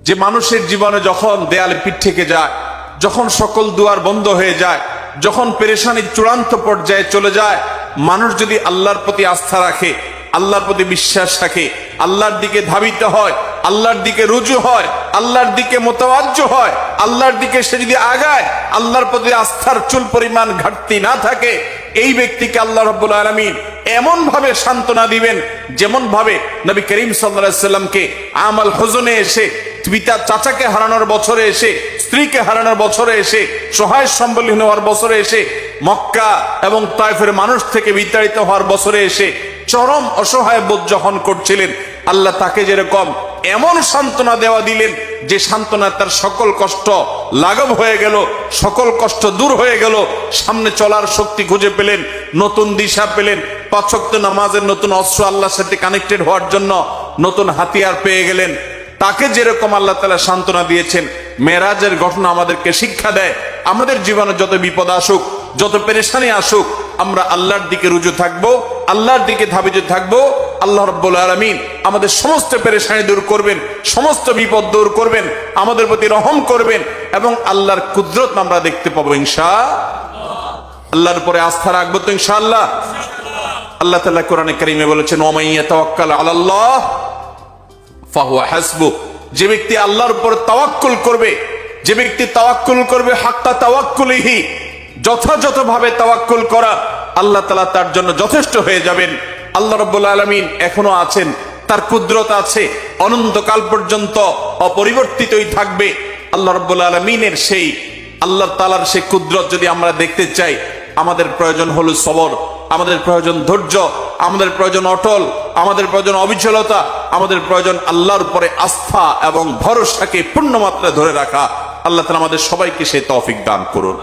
যে মানুষের জীবনে যখন দেয়ালে পিঠ থেকে যায়, যখন সকল দুয়ার বন্ধ হয়ে যায়, যখন পেরেশানির চূড়ান্ত পর্যায়ে চলে যায়, মানুষ যদি আল্লাহর প্রতি আস্থা রাখে, আল্লাহর প্রতি বিশ্বাস রাখে, আল্লাহর দিকে ধাবিত হয়, আল্লাহর দিকে রুজু হয়, আল্লাহর দিকে মোতাওয়াজ্জো হয়, আল্লাহর দিকে সে যদি আগায়, আল্লাহর প্রতি আস্থার চুল পরিমাণ ঘাটতি না থাকে, এই ব্যক্তিকে আল্লাহ রাব্বুল আলামিন এমন ভাবে সান্ত্বনা দিবেন যেমন ভাবে নবী করিম সাল্লাল্লাহু আলাইহি সাল্লামকে আমাল হুজনে এসে, পিতা চাচাকে হারানোর বছরে এসে, স্ত্রীকে হারানোর বছরে এসে, সহায় সম্বলহীন হওয়ার বছরে এসে, মক্কা এবং তায়েফের মানুষ থেকে বিতাড়িত হওয়ার বছরে এসে চরম অসহায় বোধ যখন করছিলেন, আল্লাহ তাকে যেরকম এমন সান্ত্বনা দেওয়া দিলেন যে সান্ত্বনা তার সকল কষ্ট লাঘব হয়ে গেল, সকল কষ্ট দূর হয়ে গেল, সামনে চলার শক্তি খুঁজে পেলেন, নতুন দিশা পেলেন, 5 ওয়াক্ত নামাজের নতুন অস্ত্র আল্লাহর সাথে কানেক্টেড হওয়ার জন্য নতুন হাতিয়ার পেয়ে গেলেন। তাকে যেরকম আল্লাহ তাআলা সান্ত্বনা দিয়েছেন, মেরাজের ঘটনা আমাদেরকে শিক্ষা দেয়, আমাদের জীবনে যত বিপদ আসুক, যত পেরেশানি আসুক, আমরা আল্লাহর দিকে রুজু থাকবো, আল্লাহর দিকে ধাবিত থাকবো। আল্লাহ রাব্বুল আলামিন আমাদের সমস্ত পেরেশানি দূর করবেন, সমস্ত বিপদ দূর করবেন, আমাদের প্রতি রহম করবেন এবং আল্লাহর কুদরত আমরা দেখতে পাবো ইনশাআল্লাহ। আল্লাহর উপরে আস্থা রাখবো তো ইনশাআল্লাহ। আল্লাহ তাআলা কোরআনে কারীমে বলেছেন, ওয়া মান ইয়াতাওয়াক্কাল আলাল্লাহ ফাহুয়া হাসবুহ। যে ব্যক্তি আল্লাহর উপর তাওয়াক্কুল করবে, যে ব্যক্তি তাওয়াক্কুল করবে হাক্কা তাওয়াক্কুলিহি, যথাযথভাবে তাওয়াক্কুল করা, আল্লাহ তাআলা তার জন্য যথেষ্ট হয়ে যাবেন। আল্লাহ রাব্বুল আলামিন এখনো আছেন, তার কুদরত আছে, অনন্তকাল পর্যন্ত অপরিবর্তিতই থাকবে। আল্লাহ রাব্বুল আলামিনের সেই আল্লাহ তাআলার সেই কুদরত যদি আমরা দেখতে চাই, আমাদের প্রয়োজন হলো সবর, আমাদের প্রয়োজন ধৈর্য, আমাদের প্রয়োজন অটল, আমাদের প্রয়োজন অবিচলতা, আমাদের প্রয়োজন আল্লাহর উপরে আস্থা এবং ভরসাকে পূর্ণ মাত্রায় ধরে রাখা। আল্লাহ তাআলা আমাদের সবাইকে সেই তৌফিক দান করুন।